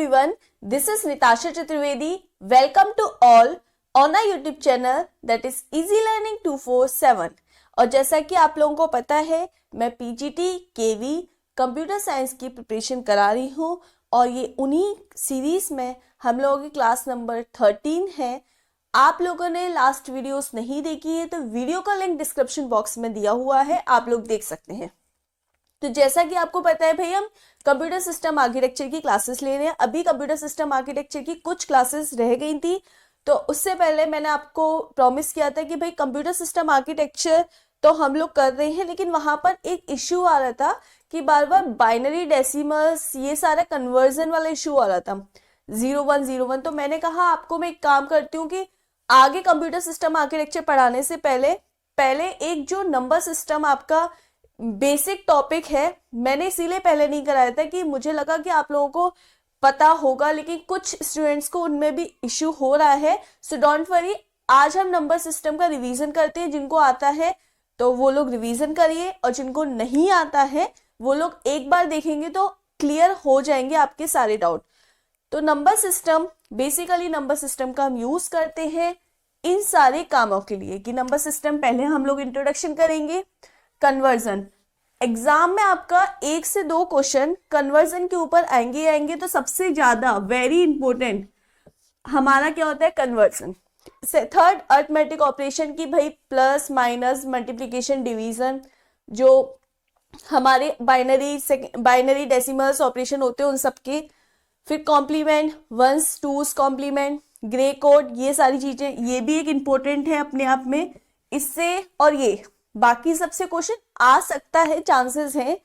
everyone, this is Nitasha Chaturvedi. Welcome to all on our YouTube channel that is Easy Learning 247. और जैसा कि आप लोगों को पता है मैं पीजीटी केवी कंप्यूटर साइंस की प्रिपरेशन करा रही हूँ और ये उन्हीं सीरीज में हम लोगों की क्लास नंबर 13 है। आप लोगों ने लास्ट वीडियोस नहीं देखी है तो वीडियो का लिंक डिस्क्रिप्शन बॉक्स में दिया हुआ है, आप लोग देख सकते हैं। तो जैसा कि आपको पता है भाई, हम कंप्यूटर सिस्टम आर्किटेक्चर की क्लासेस ले रहे हैं। अभी कंप्यूटर सिस्टम आर्किटेक्चर की कुछ क्लासेस रह गई थी, तो उससे पहले मैंने आपको प्रॉमिस किया था कि भाई कंप्यूटर सिस्टम आर्किटेक्चर तो हम लोग कर रहे हैं, लेकिन वहां पर एक इश्यू आ रहा था कि बार बार बाइनरी डेसिमल्स ये सारा कन्वर्जन वाला इश्यू आ रहा था 0101। तो मैंने कहा आपको मैं एक काम करती हूँ कि आगे कंप्यूटर सिस्टम आर्किटेक्चर पढ़ाने से पहले एक जो नंबर सिस्टम आपका बेसिक टॉपिक है, मैंने इसीलिए पहले नहीं कराया था कि मुझे लगा कि आप लोगों को पता होगा, लेकिन कुछ स्टूडेंट्स को उनमें भी इश्यू हो रहा है। सो डोंट वरी, आज हम नंबर सिस्टम का रिवीजन करते हैं। जिनको आता है तो वो लोग रिवीजन करिए और जिनको नहीं आता है वो लोग एक बार देखेंगे तो क्लियर हो जाएंगे आपके सारे डाउट। तो number system, basically number system का हम यूज करते हैं इन सारे कामों के लिए कि नंबर सिस्टम पहले हम लोग इंट्रोडक्शन करेंगे। कन्वर्जन, एग्जाम में आपका 1 से 2 क्वेश्चन कन्वर्जन के ऊपर आएंगे। तो सबसे ज्यादा वेरी इंपॉर्टेंट हमारा क्या होता है, कन्वर्जन। थर्ड अर्थमेटिक ऑपरेशन की भाई प्लस माइनस मल्टीप्लिकेशन डिवीजन, जो हमारे बाइनरी डेसिमल्स ऑपरेशन होते हैं उन सबके। फिर complement, ones twos complement, Gray code, ये सारी चीजें ये भी एक इम्पोर्टेंट है अपने आप में। इससे और ये बाकी सबसे क्वेश्चन आ सकता है, चांसेस हैं,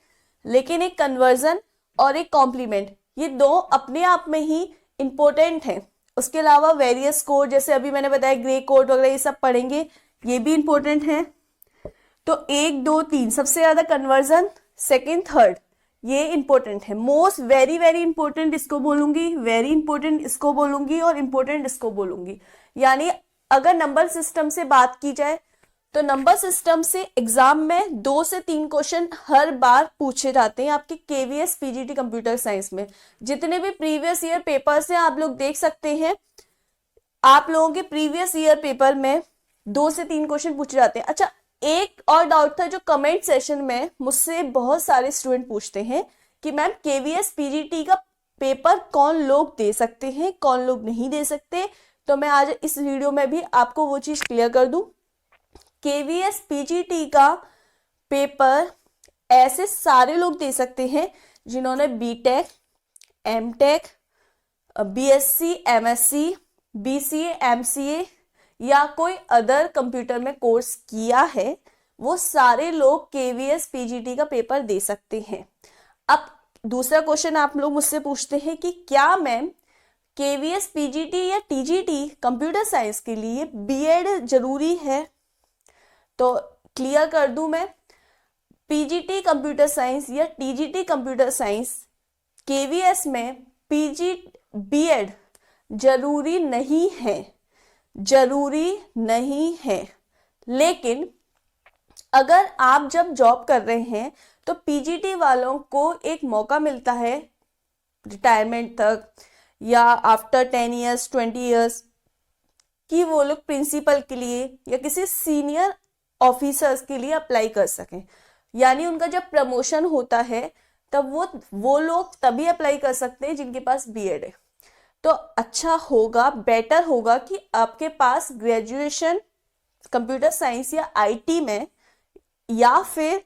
लेकिन एक कन्वर्जन और एक कॉम्प्लीमेंट ये दो अपने आप में ही इंपॉर्टेंट हैं। उसके अलावा वेरियस कोड, जैसे अभी मैंने बताया ग्रे कोड वगैरह ये सब पढ़ेंगे, ये भी इंपॉर्टेंट है। तो 1 2 3 सबसे ज्यादा कन्वर्जन, सेकंड थर्ड ये इंपॉर्टेंट है। मोस्ट वेरी वेरी इंपॉर्टेंट इसको बोलूंगी, वेरी इंपॉर्टेंट इसको बोलूंगी और इंपॉर्टेंट इसको बोलूंगी। यानी अगर नंबर सिस्टम से बात की जाए तो नंबर सिस्टम से एग्जाम में 2 से 3 क्वेश्चन हर बार पूछे जाते हैं आपके केवीएस पीजीटी कंप्यूटर साइंस में। जितने भी प्रीवियस ईयर पेपर्स हैं आप लोग देख सकते हैं, आप लोगों के प्रीवियस ईयर पेपर में 2 से 3 क्वेश्चन पूछे जाते हैं। अच्छा, एक और डाउट था जो कमेंट सेशन में मुझसे बहुत सारे स्टूडेंट पूछते हैं कि मैम केवीएस पीजीटी का पेपर कौन लोग दे सकते हैं, कौन लोग नहीं दे सकते। तो मैं आज इस वीडियो में भी आपको वो चीज क्लियर कर दूं। केवीएस पीजीटी का पेपर ऐसे सारे लोग दे सकते हैं जिन्होंने BTech, MTech, BSc, MSc, BCA, MCA या कोई अदर कंप्यूटर में कोर्स किया है, वो सारे लोग केवीएस पीजीटी का पेपर दे सकते हैं। अब दूसरा क्वेश्चन आप लोग मुझसे पूछते हैं कि क्या मैम केवीएस पीजीटी या टीजीटी कंप्यूटर साइंस के लिए बीएड जरूरी है? तो क्लियर कर दूं मैं, पीजीटी कंप्यूटर साइंस या टीजीटी कंप्यूटर साइंस केवीएस में बीएड जरूरी नहीं है, जरूरी नहीं है। लेकिन अगर आप जब जॉब कर रहे हैं तो पीजीटी वालों को एक मौका मिलता है रिटायरमेंट तक या आफ्टर 10 इयर्स 20 इयर्स कि वो लोग प्रिंसिपल के लिए या किसी सीनियर ऑफिसर्स के लिए अप्लाई कर सकें। यानी उनका जब प्रमोशन होता है तब वो लोग तभी अप्लाई कर सकते हैं जिनके पास बीएड है। तो अच्छा होगा, बेटर होगा कि आपके पास ग्रेजुएशन कंप्यूटर साइंस या आईटी में या फिर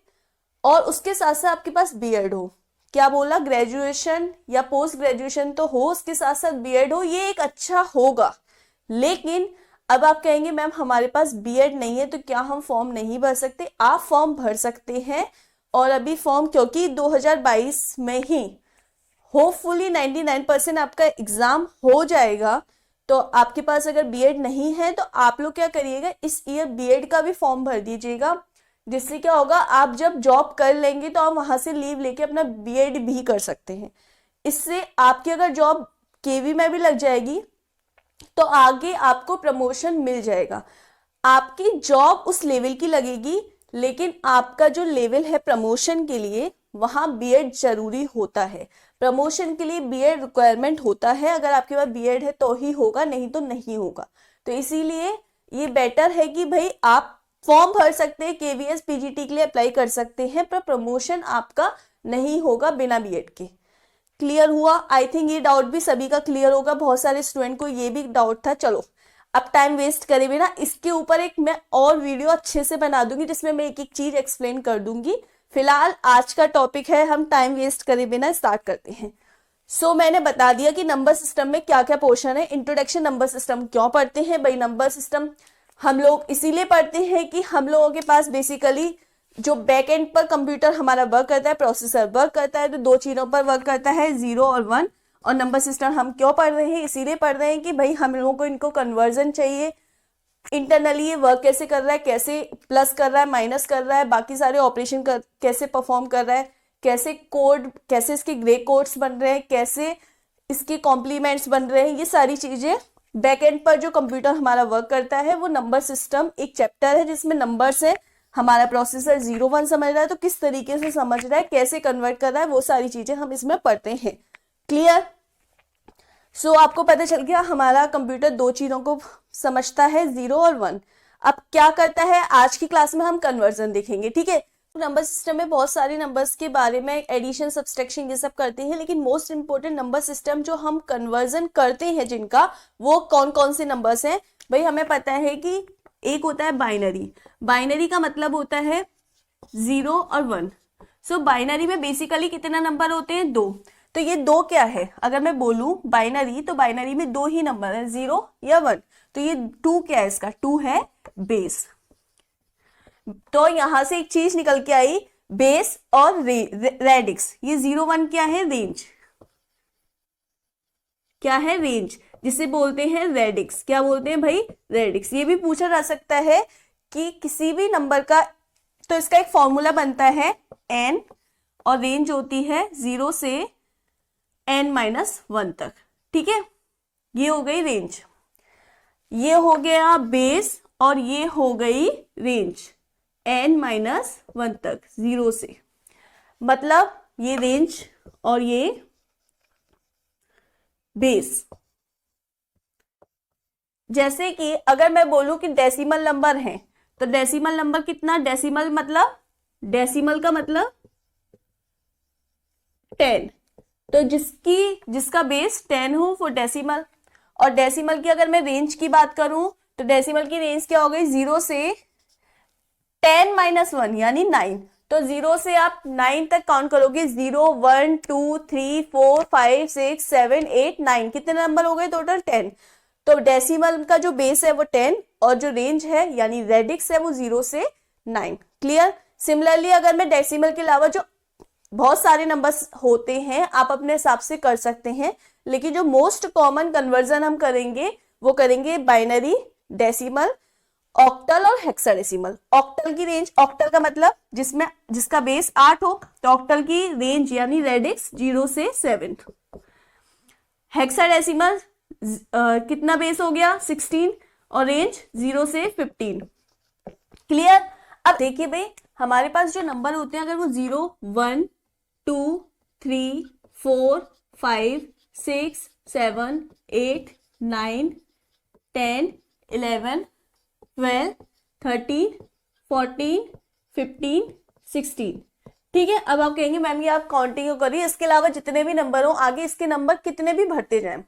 और उसके साथ साथ आपके पास बीएड हो। क्या बोला, ग्रेजुएशन या पोस्ट ग्रेजुएशन तो हो, उसके साथ साथ बीएड हो, ये एक अच्छा होगा। लेकिन अब आप कहेंगे मैम हमारे पास बीएड नहीं है तो क्या हम फॉर्म नहीं भर सकते? आप फॉर्म भर सकते हैं। और अभी फॉर्म, क्योंकि 2022 में ही होपफुली 99% आपका एग्जाम हो जाएगा, तो आपके पास अगर बीएड नहीं है तो आप लोग क्या करिएगा, इस ईयर बीएड का भी फॉर्म भर दीजिएगा। जिससे क्या होगा, आप जब जॉब कर लेंगे तो आप वहां से लीव लेके अपना बीएड भी कर सकते हैं। इससे आपकी अगर जॉब केवी में भी लग जाएगी तो आगे आपको प्रमोशन मिल जाएगा। आपकी जॉब उस लेवल की लगेगी, लेकिन आपका जो लेवल है प्रमोशन के लिए वहां बीएड जरूरी होता है। प्रमोशन के लिए बीएड रिक्वायरमेंट होता है, अगर आपके पास बीएड है तो ही होगा, नहीं तो नहीं होगा। तो इसीलिए ये बेटर है कि भाई आप फॉर्म भर सकते हैं, केवीएस पीजीटी के लिए अप्लाई कर सकते हैं, पर प्रमोशन आपका नहीं होगा बिना बीएड के। क्लियर हुआ? आई थिंक ये डाउट भी सभी का क्लियर होगा, बहुत सारे स्टूडेंट को ये भी डाउट था। चलो अब टाइम वेस्ट करे बिना इसके ऊपर एक मैं और वीडियो अच्छे से बना दूंगी जिसमें मैं एक एक चीज एक्सप्लेन कर दूंगी। फिलहाल आज का टॉपिक है, हम टाइम वेस्ट करे बिना स्टार्ट करते हैं। मैंने बता दिया कि नंबर सिस्टम में क्या क्या पोर्शन है। इंट्रोडक्शन, नंबर सिस्टम क्यों पढ़ते हैं भाई? नंबर सिस्टम हम लोग इसीलिए पढ़ते हैं कि हम लोगों के पास बेसिकली जो बैक एंड पर कंप्यूटर हमारा वर्क करता है, प्रोसेसर वर्क करता है, तो दो चीजों पर वर्क करता है, 0 और 1। और नंबर सिस्टम हम क्यों पढ़ रहे हैं? इसीलिए पढ़ रहे हैं कि भाई हम लोगों को इनको कन्वर्जन चाहिए, इंटरनली ये वर्क कैसे कर रहा है, कैसे प्लस कर रहा है, माइनस कर रहा है, बाकी सारे ऑपरेशन कैसे परफॉर्म कर रहा है, कैसे कोड, कैसे इसके ग्रे कोड्स बन रहे हैं, कैसे इसके कॉम्प्लीमेंट्स बन रहे हैं, ये सारी चीजें बैक एंड पर जो कंप्यूटर हमारा वर्क करता है वो नंबर सिस्टम एक चैप्टर है जिसमें नंबर्स है। हमारा प्रोसेसर 0 1 समझ रहा है तो किस तरीके से समझ रहा है, कैसे कन्वर्ट कर रहा है, वो सारी चीजें हम इसमें पढ़ते हैं। क्लियर? आपको पता चल गया हमारा कंप्यूटर दो चीजों को समझता है, 0 और 1। अब क्या करता है, आज की क्लास में हम कन्वर्जन देखेंगे। ठीक है, नंबर सिस्टम में बहुत सारे नंबर्स के बारे में एडिशन, सब्सट्रैक्शन ये सब करते हैं, लेकिन मोस्ट इंपोर्टेंट नंबर सिस्टम जो हम कन्वर्जन करते हैं जिनका, वो कौन कौन से नंबर्स हैं भाई? हमें पता है कि एक होता है बाइनरी। बाइनरी का मतलब होता है 0 और 1। बाइनरी में बेसिकली कितना नंबर होते हैं? 2। तो ये 2 क्या है? अगर मैं बोलूं बाइनरी, तो बाइनरी में 2 ही नंबर है, 0 या 1। तो ये 2 क्या है? इसका 2 है बेस। तो यहां से एक चीज निकल के आई, बेस और रेडिक्स। ये 0 1 क्या है? रेंज। क्या है? रेंज, जिसे बोलते हैं रेडिक्स। क्या बोलते हैं भाई? रेडिक्स। ये भी पूछा जा सकता है कि किसी भी नंबर का, तो इसका एक फॉर्मूला बनता है n, और रेंज होती है 0 से n-1 तक। ठीक है, ये हो गई रेंज, ये हो गया बेस, और ये हो गई रेंज n-1 तक, 0 से। मतलब ये रेंज और ये बेस। जैसे कि अगर मैं बोलूं कि डेसिमल नंबर है, तो डेसिमल नंबर कितना? डेसिमल मतलब, डेसिमल का मतलब 10। तो जिसका बेस 10 हो वो डेसिमल। और डेसिमल की अगर मैं रेंज की बात करूं, तो डेसिमल की रेंज क्या हो गई? 0 से 10-1 यानी 9। तो 0 से आप 9 तक काउंट करोगे, 0 1 2 3 4 5 6 7 8 9, कितने नंबर हो गए टोटल? 10। तो डेसिमल का जो बेस है वो 10, और जो रेंज है यानी रेडिक्स है वो 0 से 9। क्लियर? सिमिलरली अगर मैं डेसिमल के अलावा जो बहुत सारे नंबर्स होते हैं आप अपने हिसाब से कर सकते हैं, लेकिन जो मोस्ट कॉमन कन्वर्जन हम करेंगे वो करेंगे बाइनरी, डेसिमल, ऑक्टल और हेक्साडेसिमल। ऑक्टल की रेंज, ऑक्टल का मतलब जिसका बेस 8 हो, तो ऑक्टल की रेंज यानी रेडिक्स 0 से 7। हेक्साडेसिमल कितना बेस हो गया? 16, और रेंज 0 से 15। क्लियर? अब देखिए भाई, हमारे पास जो नंबर होते हैं, अगर वो 0 1 2 3 4 5 6 7 8 9 10 11 12 13 14 15 16। ठीक है, अब आप कहेंगे मैम ये आप काउंटिंग करिए, इसके अलावा जितने भी नंबर हो आगे इसके नंबर कितने भी भरते जाएं।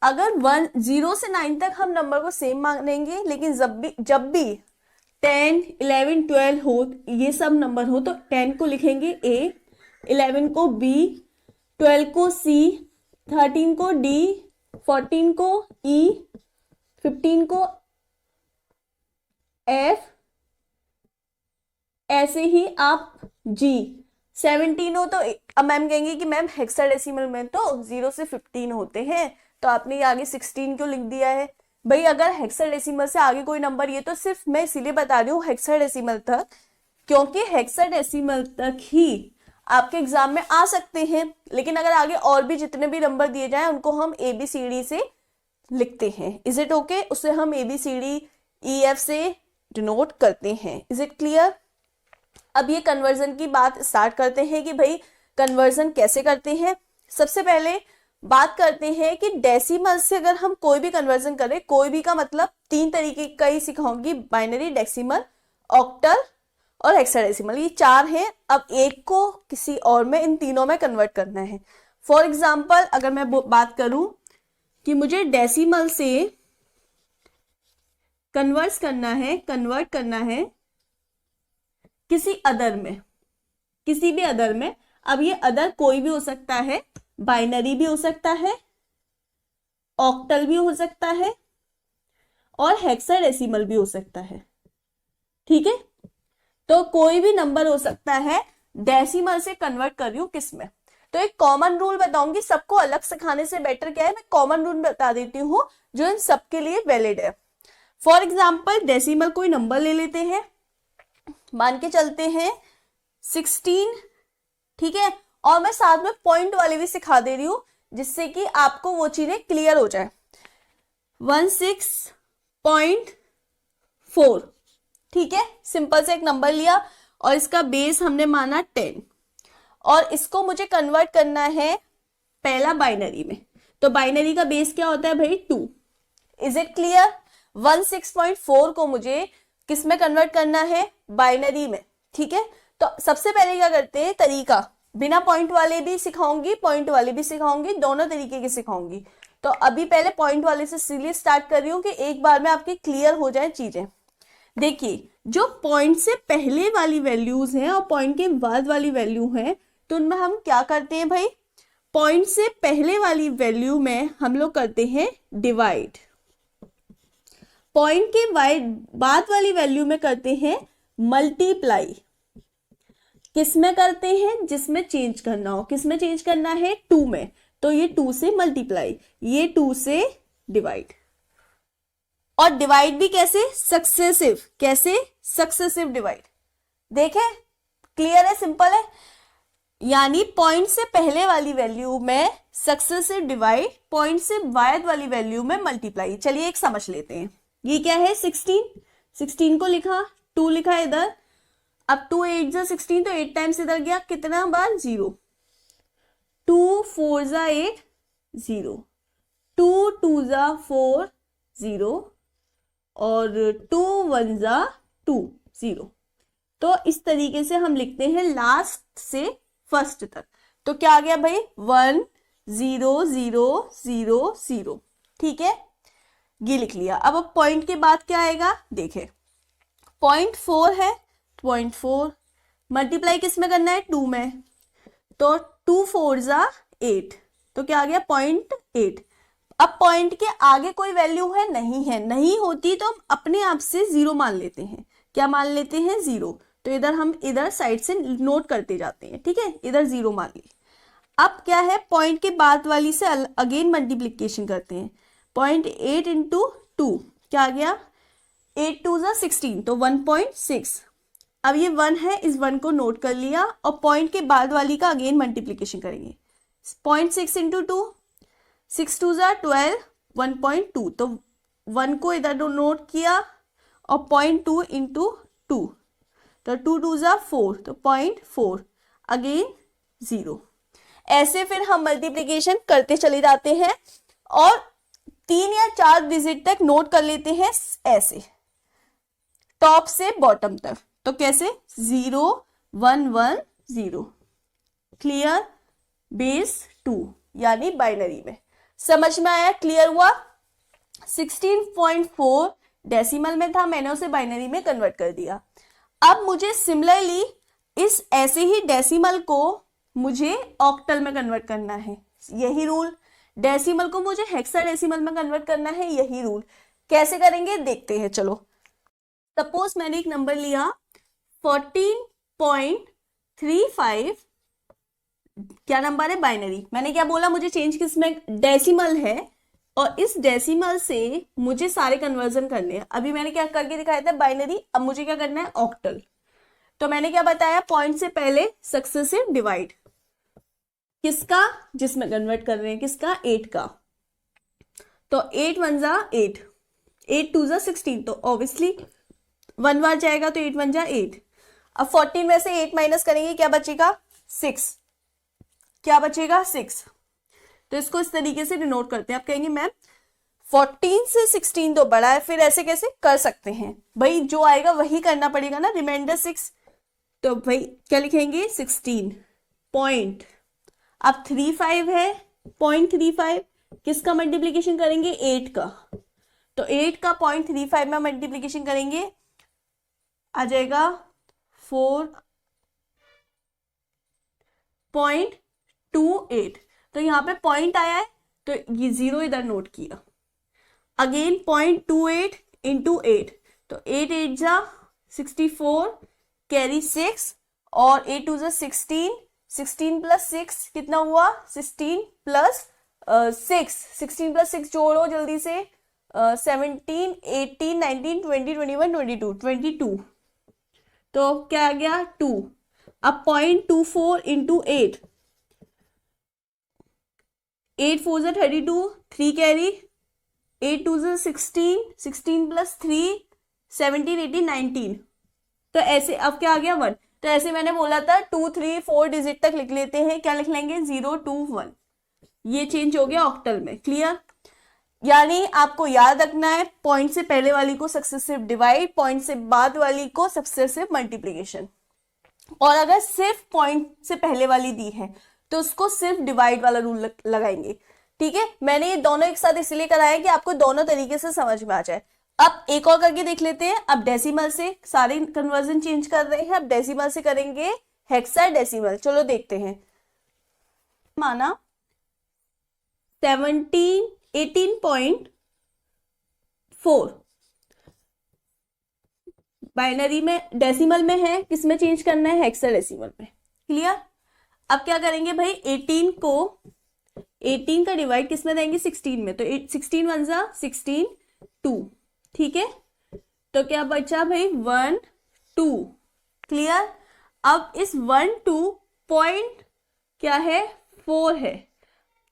अगर 0 से 9 तक हम नंबर को सेम मानेंगे, लेकिन जब भी 10 11 12 हो, ये सब नंबर हो, तो 10 को लिखेंगे A, 11 को B, 12 को C, 13 को D, 14 को E, 15 को F, ऐसे ही आप G। 17 हो तो अब मैम कहेंगे कि मैम हेक्साडेसिमल में तो 0 से 15 होते हैं, तो आपने ये आगे 16 क्यों लिख दिया है? भाई अगर हेक्साडेसिमल से आगे कोई नंबर, ये तो सिर्फ मैं इसीलिए बता रही हूँ हेक्साडेसिमल तक, क्योंकि हेक्साडेसिमल तक ही आपके एग्जाम में आ सकते हैं, लेकिन अगर आगे और भी जितने भी नंबर दिए जाएं उनको हम ABCD से लिखते हैं। Is it okay? उसे हम ABCD EF से डिनोट करते हैं। Is it clear? अब ये कन्वर्जन की बात स्टार्ट करते हैं कि भाई कन्वर्जन कैसे करते हैं। सबसे पहले बात करते हैं कि डेसिमल से अगर हम कोई भी कन्वर्जन करें, कोई भी का मतलब 3 तरीके का ही सिखाऊंगी, बाइनरी, डेसिमल, ऑक्टल और हेक्साडेसिमल, ये 4 हैं। अब एक को किसी और में, इन तीनों में कन्वर्ट करना है। फॉर एग्जाम्पल अगर मैं बात करूं कि मुझे डेसिमल से कन्वर्ट करना है किसी अदर में, किसी भी अदर में। अब ये अदर कोई भी हो सकता है, बाइनरी भी हो सकता है, ऑक्टल भी हो सकता है और हेक्साडेसिमल भी हो सकता है। ठीक है, तो कोई भी नंबर हो सकता है, डेसिमल से कन्वर्ट कर रही हूं किसमें। तो एक कॉमन रूल बताऊंगी, सबको अलग सिखाने से बेटर क्या है, मैं कॉमन रूल बता देती हूँ जो इन सबके लिए वैलिड है। फॉर एग्जाम्पल डेसिमल कोई नंबर ले लेते हैं, मान के चलते हैं 16, ठीक है, और मैं साथ में पॉइंट वाले भी सिखा दे रही हूं जिससे कि आपको वो चीजें क्लियर हो जाए। 16.4, ठीक है, सिंपल से एक नंबर लिया और इसका बेस हमने माना 10 और इसको मुझे कन्वर्ट करना है पहला बाइनरी में। तो बाइनरी का बेस क्या होता है भाई 2। Is it clear? 16.4 को मुझे किस में कन्वर्ट करना है, बाइनरी में। ठीक है, तो सबसे पहले क्या करते हैं, तरीका बिना पॉइंट वाले भी सिखाऊंगी, पॉइंट वाले भी सिखाऊंगी, दोनों तरीके की सिखाऊंगी। तो अभी पहले पॉइंट वाले से इसलिए स्टार्ट कर रही हूं कि एक बार में आपकी क्लियर हो जाए चीजें। देखिए, जो पॉइंट से पहले वाली वैल्यूज हैं और पॉइंट के बाद वाली वैल्यू हैं, तो उनमें हम क्या करते हैं भाई, पॉइंट से पहले वाली वैल्यू में हम लोग करते हैं डिवाइड, पॉइंट के बाद वाली वैल्यू में करते हैं मल्टीप्लाई। किस में करते हैं, जिसमें चेंज करना हो। किस में चेंज करना है, 2 में, तो ये 2 से मल्टीप्लाई, ये 2 से डिवाइड। और डिवाइड भी कैसे, सक्सेसिव, कैसे, सक्सेसिव डिवाइड। देखें, क्लियर है, सिंपल है। यानी पॉइंट से पहले वाली वैल्यू में सक्सेसिव डिवाइड, पॉइंट से बाद वाली वैल्यू में मल्टीप्लाई। चलिए एक समझ लेते हैं। ये क्या है, 16 को लिखा, 2 लिखा इधर। अब 2 8 जा 16, तो 8 टाइम्स इधर गया, कितना बार, 0। 2 4 जा 8, 0। 2 2 जा 4, 0 और 2 1 जा 2, 0। तो इस तरीके से हम लिखते हैं लास्ट से फर्स्ट तक। तो क्या आ गया भाई, 1 0 0 0 0। ठीक है, ये लिख लिया। अब पॉइंट के बाद क्या आएगा, देखें, 0.4 है, 0.4 मल्टीप्लाई किस में करना है, 2 में, तो 2 4 जा 8, तो क्या आ गया 0.8। अब पॉइंट के आगे कोई वैल्यू है, नहीं है, नहीं होती तो हम अपने आप से 0 मान लेते हैं। क्या मान लेते हैं, 0। तो इधर हम इधर साइड से नोट करते जाते हैं, ठीक है, इधर 0 मान ली। अब क्या है, पॉइंट के बाद वाली से अगेन मल्टीप्लीकेशन करते हैं, 0.8 इंटू 2, क्या आ गया, 8 2 जा 16, तो 1.6। अब ये 1 है, इस 1 को नोट कर लिया और पॉइंट के बाद वाली का अगेन मल्टीप्लीकेशन करेंगे, 0.6 इंटू 2, 6 2 जा 12, 1.2, तो 1 को इधर नोट किया और 0.2 इंटू 2, तो 2 2 जा 4, तो 0.4, अगेन 0। ऐसे फिर हम मल्टीप्लीकेशन करते चले जाते हैं और 3 या 4 डिजिट तक नोट कर लेते हैं, ऐसे टॉप से बॉटम तक। तो कैसे, 0 1 1 0, क्लियर, बेस 2 यानी बाइनरी में। समझ में आया, क्लियर हुआ। 16.4 डेसिमल में था, मैंने उसे बाइनरी में कन्वर्ट कर दिया। अब मुझे सिमिलरली इस ऐसे ही डेसिमल को मुझे ऑक्टल में कन्वर्ट करना है, यही रूल। डेसिमल को मुझे हेक्साडेसिमल में कन्वर्ट करना है, यही रूल। कैसे करेंगे देखते हैं, चलो। सपोज मैंने एक नंबर लिया 14.35, क्या नंबर है, बाइनरी। मैंने क्या बोला, मुझे चेंज किसमें, डेसिमल है, और इस डेसिमल से मुझे सारे कन्वर्जन करने हैं। अभी मैंने क्या करके दिखाया था, बाइनरी। अब मुझे क्या करना है, ऑक्टल। तो मैंने क्या बताया, पॉइंट से पहले सक्सेसिव डिवाइड, किसका, जिसमें कन्वर्ट कर रहे हैं, किसका, 8 का। तो 8 1 जा 8, 8 2 जा 16, तो ऑब्वियसली 1 बार जाएगा तो 8 1 जा 8। अब 14 में से 8 माइनस करेंगे, क्या बचेगा 6, क्या बचेगा 6। तो इसको इस तरीके से डिनोट करते हैं। आप कहेंगे मैम 14 से 16 तो बड़ा है, फिर ऐसे कैसे कर सकते हैं? भाई जो आएगा वही करना पड़ेगा ना, रिमाइंडर 6। तो भाई क्या लिखेंगे 16 पॉइंट, अब 35 है 0.35, किसका मल्टीप्लीकेशन करेंगे 8 का, तो 8 का 0.35 में मल्टीप्लीकेशन करेंगे, आ जाएगा 4.28। तो यहाँ पे पॉइंट आया है तो ये 0 इधर नोट किया। अगेन 0.28 इंटू 8, तो 8 8 जा 64, कैरी 6 और 8 2 जा 16, 16 प्लस 6 कितना हुआ 16 प्लस 6, 16 प्लस 6 जोड़ो जल्दी से, 17 18 19 20 21 22 22, तो क्या आ गया 2। अब 0.24 इंटू 8, 8 4 जा 32, 3 कैरी, 8 2 जा 16, 16 प्लस 3 17 18 19, तो ऐसे अब क्या आ गया 1। तो ऐसे मैंने बोला था 2 3 4 डिजिट तक लिख लेते हैं, क्या लिख लेंगे 0 2 1, ये चेंज हो गया ऑक्टल में। क्लियर? यानी आपको याद रखना है पॉइंट से पहले वाली को सक्सेसिव डिवाइड, पॉइंट से बाद वाली को सक्सेसिव मल्टीप्लीकेशन, और अगर सिर्फ पॉइंट से पहले वाली दी है तो उसको सिर्फ डिवाइड वाला रूल लगाएंगे। ठीक है, मैंने ये दोनों एक साथ इसलिए कराया कि आपको दोनों तरीके से समझ में आ जाए। अब एक और करके देख लेते हैं। अब डेसिमल से सारे कन्वर्जन चेंज कर रहे हैं, अब डेसिमल से करेंगे हेक्साडेसिमल। चलो देखते हैं। माना 18.4 बाइनरी में, डेसिमल में है, किसमें चेंज करना है हेक्साडेसिमल में। क्लियर? अब क्या करेंगे भाई 18 को 18 का डिवाइड किसमें देंगे 16 में, तो 16 1 जा 16 2। ठीक है, तो क्या बचा भाई 1 2। क्लियर? अब इस 1 2 पॉइंट क्या है 4 है,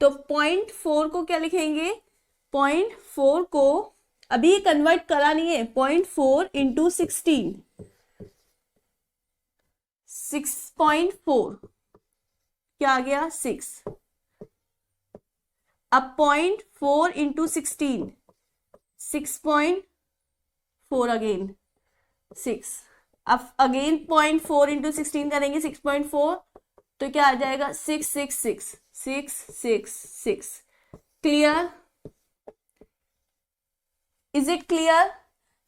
तो 0.4 को क्या लिखेंगे 0.4 को अभी कन्वर्ट करा नहीं है, 0.4 इंटू 16 6.4 क्या आ गया 6। अब 0.4 इंटू 16 6.4 अगेन 6। अब अगेन 0.4 इंटू 16 करेंगे 6.4, तो क्या आ जाएगा 6 6 6 6 6 6। Clear? Is it clear?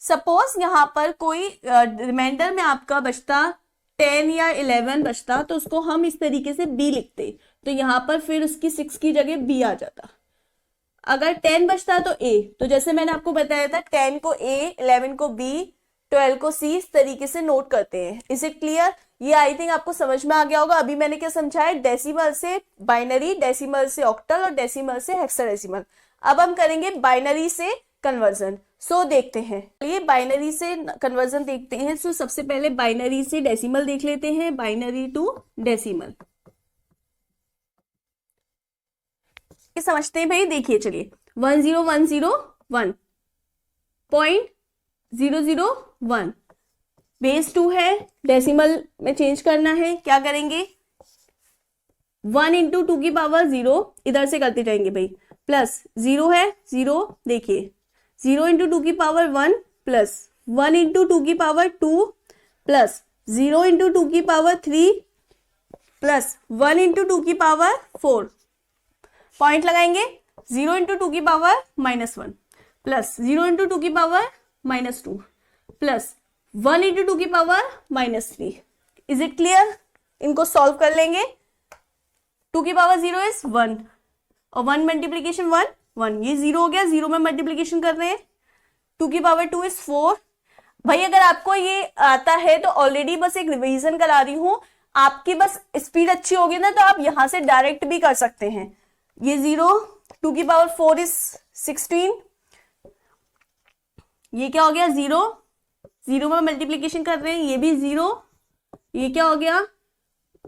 Suppose यहां पर कोई रिमाइंडर में आपका बचता 10 या 11 बचता, तो उसको हम इस तरीके से b लिखते, तो यहां पर फिर उसकी 6 की जगह b आ जाता। अगर 10 बचता तो a, तो जैसे मैंने आपको बताया था 10 को a 11 को b 12 को c, इस तरीके से नोट करते हैं। Is it clear? ये आई थिंक आपको समझ में आ गया होगा। अभी मैंने क्या समझाया, डेसिमल से बाइनरी, डेसिमल से ऑक्टल और डेसिमल से हेक्साडेसिमल। अब हम करेंगे बाइनरी से कन्वर्जन। सो देखते हैं, ये बाइनरी से कन्वर्जन देखते हैं। सो सबसे पहले बाइनरी से डेसिमल देख लेते हैं, बाइनरी टू डेसिमल समझते हैं भाई। देखिए चलिए 10101 0.001 बेस 2 है, डेसिमल में चेंज करना है, क्या करेंगे 1 इंटू 2 की पावर 0, इधर से करते जाएंगे भाई, प्लस 0 है 0, देखिए 0 इंटू 2 की पावर 1 प्लस 1 इंटू 2 की पावर 2 प्लस 0 इंटू 2 की पावर 3 प्लस 1 इंटू 2 की पावर 4। पॉइंट लगाएंगे 0 इंटू 2 की पावर -1 प्लस 0 इंटू 2 की पावर -2 प्लस 1 इंटू 2 की पावर -3। Is it clear? इनको सॉल्व कर लेंगे। 2 की पावर 0 इज 1 और 1 मल्टीप्लीकेशन 1 1, ये 0 हो गया, 0 में मल्टीप्लीकेशन कर रहे हैं। 2 की पावर 2 इज 4। भाई अगर आपको ये आता है तो ऑलरेडी बस एक रिवीजन करा रही हूं, आपकी बस स्पीड अच्छी होगी ना तो आप यहां से डायरेक्ट भी कर सकते हैं। ये 0, 2 की पावर 4 इज 16, ये क्या हो गया 0, 0 में मल्टीप्लीकेशन कर रहे हैं, ये भी 0, ये क्या हो गया,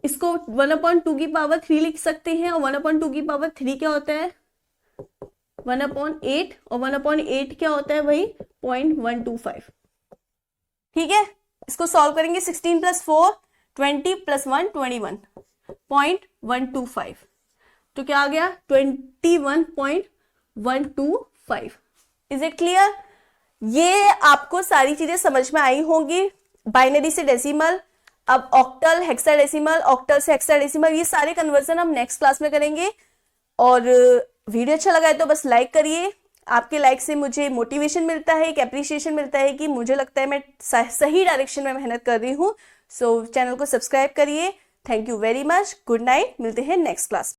इसको 1/2 की पावर 3 लिख सकते हैं, और 1/2 की पावर 3 क्या होता है 1/8, और 1/8 क्या होता है भाई 0.125। ठीक है, इसको सॉल्व करेंगे 16 प्लस 4 20 प्लस 1 21.125, तो क्या आ गया 21.125। Is it clear? ये आपको सारी चीजें समझ में आई होंगी। बाइनरी से डेसिमल, अब ऑक्टल, हेक्साडेसिमल, ऑक्टल से हेक्साडेसिमल, ये सारे कन्वर्जन हम नेक्स्ट क्लास में करेंगे। और वीडियो अच्छा लगा है तो बस लाइक करिए। आपके लाइक से मुझे मोटिवेशन मिलता है, एक एप्रिसिएशन मिलता है कि मुझे लगता है मैं सही डायरेक्शन में मेहनत कर रही हूँ। सो चैनल को सब्सक्राइब करिए। Thank you very much. Good night. मिलते हैं नेक्स्ट क्लास।